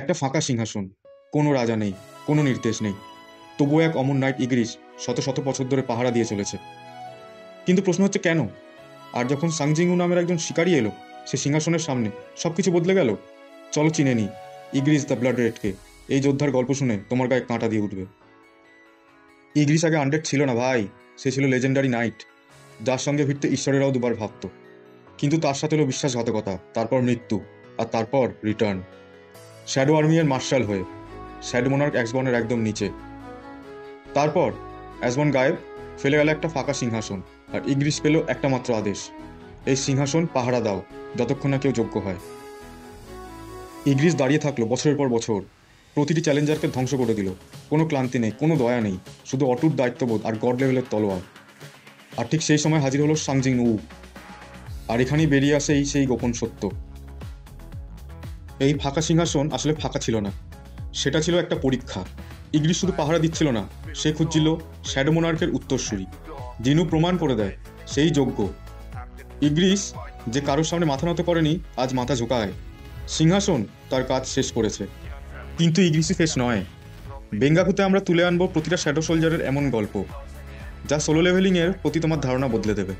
একটা ফাঁকা সিংহাসন, কোনো রাজা নেই, কোনো নির্দেশ নেই। তবুও এক অমর নাইট ইগরিস শত শত বছর ধরে পাহারা দিয়ে চলেছে। কিন্তু প্রশ্ন হচ্ছে কেন? আর যখন সাংজিংউ নামের একজন শিকারী এলো সে সিংহাসনের সামনে, সবকিছু বদলে গেল। চলো চিনে নি ইগরিস দ্য ব্লাড রেডকে। এই যোদ্ধার গল্প শুনে তোমার গায়ে কাঁটা দিয়ে উঠবে। ইগরিস আগে আনডেড ছিল না ভাই, সে ছিল লেজেন্ডারি নাইট, যার সঙ্গে ভিড়তে ঈশ্বরেরাও দুবার ভাবত। কিন্তু তার সাথে হলো বিশ্বাসঘাতকতা, তারপর মৃত্যু, আর তারপর রিটার্ন। শ্যাডো আর্মি এর মার্শাল হয়ে, শ্যাডো মোনার্ক অ্যাসবর্নের একদম নিচে। তারপর অ্যাসবর্ন গায়েব, ফেলে গেল একটা ফাঁকা সিংহাসন, আর ইগরিস পেল একটা মাত্র আদেশ: এই সিংহাসন পাহারা দাও যতক্ষণ না কেউ যোগ্য হয়। ইগরিস দাঁড়িয়ে থাকলো বছরের পর বছর, প্রতিটি চ্যালেঞ্জারকে ধ্বংস করে দিল। কোনো ক্লান্তি নেই, কোনো দয়া নেই, শুধু অটুট দায়িত্ববোধ আর গড লেভেলের তলোয়ার। আর ঠিক সেই সময় হাজির হলো সাংজিং-উ। আর এখানেই বেরিয়ে আসে সেই গোপন সত্য: এই ফাঁকা সিংহাসন আসলে ফাঁকা ছিল না, সেটা ছিল একটা পরীক্ষা। ইগরিস শুধু পাহারা দিচ্ছিল না, সে খুঁজছিল শ্যাডো মোনার্কের উত্তরসূরি, যিনি প্রমাণ করে দেয় সেই যোগ্য। ইগরিস, যে কারোর সামনে মাথা নত করেনি, আজ মাথা ঝোঁকায়। সিংহাসন তার কাজ শেষ করেছে। কিন্তু ইগরিসই শেষ নয়। বেঙ্গাকুতে আমরা তুলে আনবো প্রতিটা শ্যাডো সোলজারের এমন গল্প, যা সোলো লেভেলিংয়ের প্রতি তোমার ধারণা বদলে দেবে।